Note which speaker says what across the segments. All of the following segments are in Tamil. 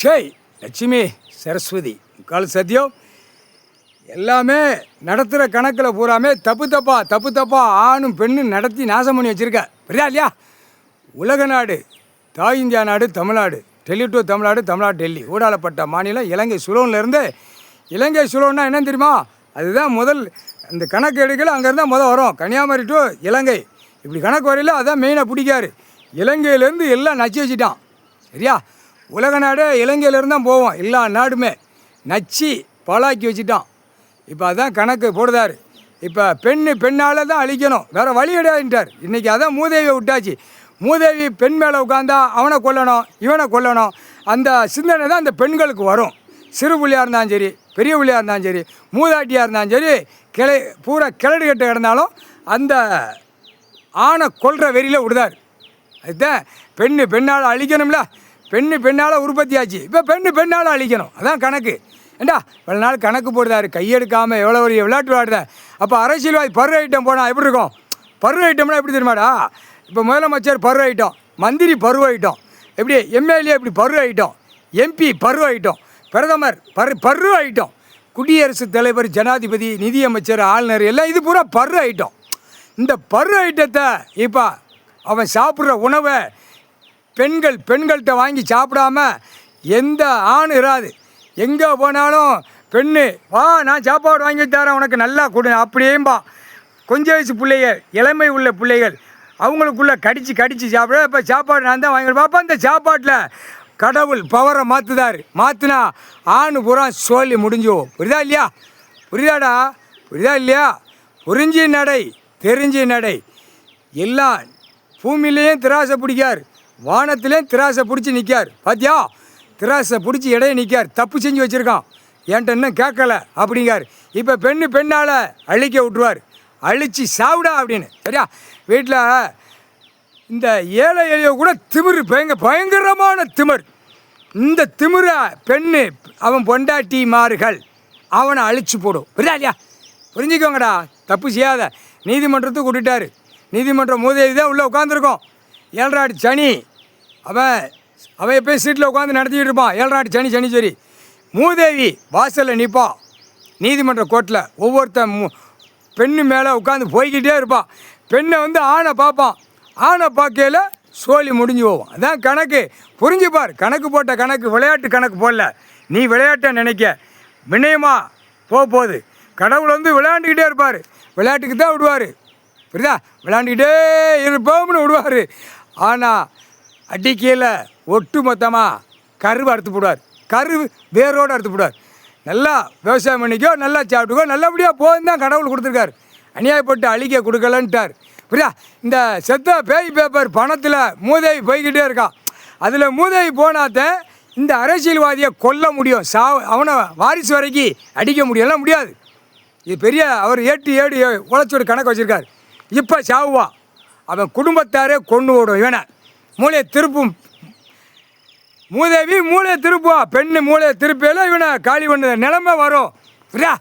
Speaker 1: ஜெய் லட்சுமி சரஸ்வதி முக்கால் சத்தியம் எல்லாமே நடத்துகிற கணக்கில் பூராமே தப்பு தப்பா ஆணும் பெண்ணும் நடத்தி நாசம் பண்ணி வச்சுருக்க புரியா இல்லையா? உலக நாடு தாய் இந்தியா நாடு தமிழ்நாடு, டெல்லி டு தமிழ்நாடு, தமிழ்நாடு டெல்லி ஊடாலப்பட்ட மாநிலம் இலங்கை சுலோன்லேருந்து. இலங்கை சுலோன்னா என்னன்னு தெரியுமா? அதுதான் முதல் அந்த கணக்கு எடுக்கல அங்கேருந்தான் வரும். கன்னியாகுமரி டு இலங்கை இப்படி கணக்கு வரையில அதான் மெயினாக பிடிக்காரு. இலங்கையிலேருந்து எல்லாம் நச்சு வச்சுட்டான் சரியா? உலக நாடு இலங்கையிலேருந்து தான் போவோம், எல்லா நாடுமே நச்சு பாலாக்கி வச்சுட்டான். இப்போ அதான் கணக்கு போடுதார். இப்போ பெண்ணால் தான் அழிக்கணும், வேறு வழி கிடையாதுன்ட்டார். இன்றைக்கி அதான் மூதேவியை விட்டாச்சு. மூதேவி பெண் மேலே உட்காந்தா அவனை கொல்லணும் இவனை கொல்லணும், அந்த சிந்தனை தான் அந்த பெண்களுக்கு வரும். சிறு புள்ளியாக இருந்தாலும் சரி, பெரிய புள்ளியாக இருந்தாலும் சரி, மூதாட்டியாக இருந்தாலும் சரி, பூரா கிளடு கட்டு கிடந்தாலும் அந்த ஆணை கொல்ற வெறியில் விடுதார். அதுதான் பெண்ணால் அழிக்கணும்ல. பெண்ணால் உற்பத்தி ஆச்சு, இப்போ பெண்ணால் அழிக்கணும், அதான் கணக்கு. ஏண்டா இவ்வளோ நாள் கணக்கு போடுதாரு, கையெடுக்காமல் எவ்வளோ ஒரு விளையாட்டு விளையாடுத. அப்போ அரசியல்வாதி பரு ஐட்டம் போனால் எப்படி இருக்கும்? பரு ஐட்டம்னா எப்படி தெரியுமாடா? இப்போ முதலமைச்சர் பரு ஐட்டம், மந்திரி பரு ஐட்டம், எப்படி எம்எல்ஏ இப்படி பரு ஐட்டம், எம்பி பரு ஐட்டம், பிரதமர் பரு ஐட்டம், குடியரசுத் தலைவர், ஜனாதிபதி, நிதியமைச்சர், ஆளுநர் எல்லாம் இது பூரா பரு ஐட்டம். இந்த பரு ஐட்டத்தை இப்போ அவன் சாப்பிட்ற உணவை பெண்கள்கிட்ட வாங்கி சாப்பிடாம எந்த ஆண் இராது. எங்கே போனாலும் பெண்ணு வா நான் சாப்பாடு வாங்கி தரேன் உனக்கு நல்லா கொடு அப்படியேம்பா. கொஞ்சம் வயசு பிள்ளைகள், இளமை உள்ள பிள்ளைகள் அவங்களுக்குள்ளே கடிச்சு சாப்பிட. இப்போ சாப்பாடு நான் தான் வாங்கி பார்ப்பேன். அந்த சாப்பாட்டில் கடவுள் பவரை மாற்றுனா ஆண் பூரா சோழி முடிஞ்சோம். புரியுதா இல்லையா? புரியுதா இல்லையா? புரிஞ்சு நடை, தெரிஞ்சு நடை. எல்லாம் பூமியிலையும் திராசை பிடிக்கார், வானத்திலையும் திராசை பிடிச்சி நிற்கார். பாத்தியா? திராசை பிடிச்சி இடையே நிற்கார். தப்பு செஞ்சு வச்சுருக்கான், என்கிட்ட இன்னும் கேட்கல அப்படிங்கார். இப்போ பெண்ணால் அழிக்க விட்டுருவார். அழிச்சு சாவிடா அப்படின்னு சரியா? வீட்டில் இந்த ஏழை எளிய கூட திமிர் பயங்கரமான திமிர். இந்த திமிரை அவன் பொண்டாட்டிமார்கள் அவனை அழிச்சு போடும். புரியுதா இல்லையா? புரிஞ்சுக்கோங்கடா, தப்பு செய்யாத. நீதிமன்றத்துக்கு விட்டுட்டார். நீதிமன்றம் மூதேவி தான் உள்ளே உட்காந்துருக்கோம். 7 ஆண்டு சனி அவன் எப்போயும் சீட்டில் உட்காந்து நடத்திக்கிட்டு இருப்பான். 7 ஆண்டு சனி சரி. மூதேவி வாசலில் நிற்பான் நீதிமன்ற கோர்ட்டில். ஒவ்வொருத்தன் பெண்ணு மேலே உட்காந்து போய்கிட்டே இருப்பான். பெண்ணை ஆணை பார்ப்பான். ஆணை பார்க்கையில் சோழி முடிஞ்சு போவோம். அதான் கணக்கு. புரிஞ்சுப்பார். கணக்கு போட்ட கணக்கு விளையாட்டு கணக்கு போடல. நீ விளையாட்டை நினைக்க வினயமாக போகுது. கடவுள் விளையாண்டுக்கிட்டே இருப்பார். விளையாட்டுக்கு தான் விடுவார். புரியுதா? விளையாண்டுக்கிட்டே இருப்போம்னு விடுவார். ஆனால் அடிக்கையில் ஒட்டு மொத்தமாக கருவை அறுத்து போடுவார். வேரோடு அறுத்து போடுவார். நல்லா விவசாயம் பண்ணிக்கோ, நல்லா சாப்பிட்டுக்கோ, நல்லபடியாக போகுதுன்னு தான் கடவுள் கொடுத்துருக்கார். அநியாயப்பட்டு அழிக்க கொடுக்கலன்ட்டார். புரியுதா? இந்த செத்த பேய் பேப்பர் பணத்தில் மூதேவி போய்கிட்டே இருக்கான். அதில் மூதேவி போனாத்தான் இந்த அரசியல்வாதியை கொல்ல முடியும். அவனை வாரிசு வரைக்கும் அடிக்க முடியலாம் முடியாது. இது பெரிய அவர் ஏடு உழைச்சோட கணக்கு வச்சுருக்கார். இப்போ சாவுவான். அவன் குடும்பத்தாரே கொண்டு ஓடும். இவனை மூளையை திருப்பும். மூதேவி மூளையை திருப்புவா. பெண்ணு மூளையை திருப்பியெல்லாம் இவனை காலி பண்ண நிலைமை வரும். புரியா?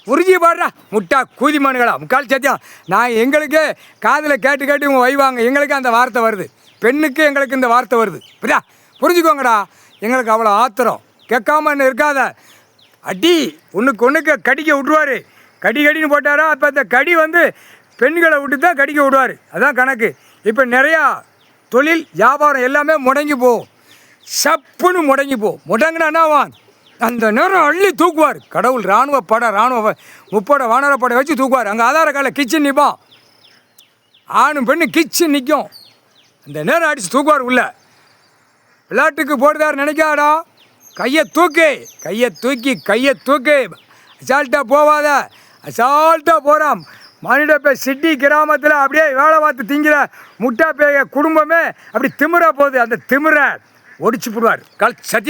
Speaker 1: புரிஞ்சு பாடுறா முட்டா கூதிமானுகளா முக்கால் சத்தியம். நான் எங்களுக்கு காதில் கேட்டு இவங்க வைவாங்க. எங்களுக்கு அந்த வார்த்தை வருது. பெண்ணுக்கு எங்களுக்கு இந்த வார்த்தை வருது. புரியா? புரிஞ்சுக்கோங்கடா. எங்களுக்கு அவ்வளோ ஆத்திரம். கேட்காம என்ன இருக்காத. அடி ஒன்றுக்கு கடிக்க விட்ருவார். கடின்னு போட்டாரா? அப்போ அந்த கடி பெண்களை விட்டு தான் கடிக்க விடுவார். அதான் கணக்கு. இப்போ நிறையா தொழில் வியாபாரம் எல்லாமே முடங்கி போகும். சப்புன்னு முடங்கி போகும். முடங்கினாவான் அந்த நேரம் அள்ளி தூக்குவார் கடவுள். இராணுவ முப்படை வானரப்படை வச்சு தூக்குவார். அங்கே ஆதார கால கிச்சன் நிற்பான். ஆணும் பெண்ணு கிச்சன் நிற்கும். அந்த நேரம் அடித்து தூக்குவார் உள்ள. விளையாட்டுக்கு போடுதார் நினைக்காடா. கையை தூக்கி அசால்ட்டாக போவாத. அசால்ட்டாக போகிறான். மனித பேய் சிட்டி கிராமத்தில் அப்படியே வேலை பார்த்து திங்கிற முட்டா பேய குடும்பமே அப்படி திமிர போகுது. அந்த திமிரை ஒடிச்சு போடுவார். சத்தியம்.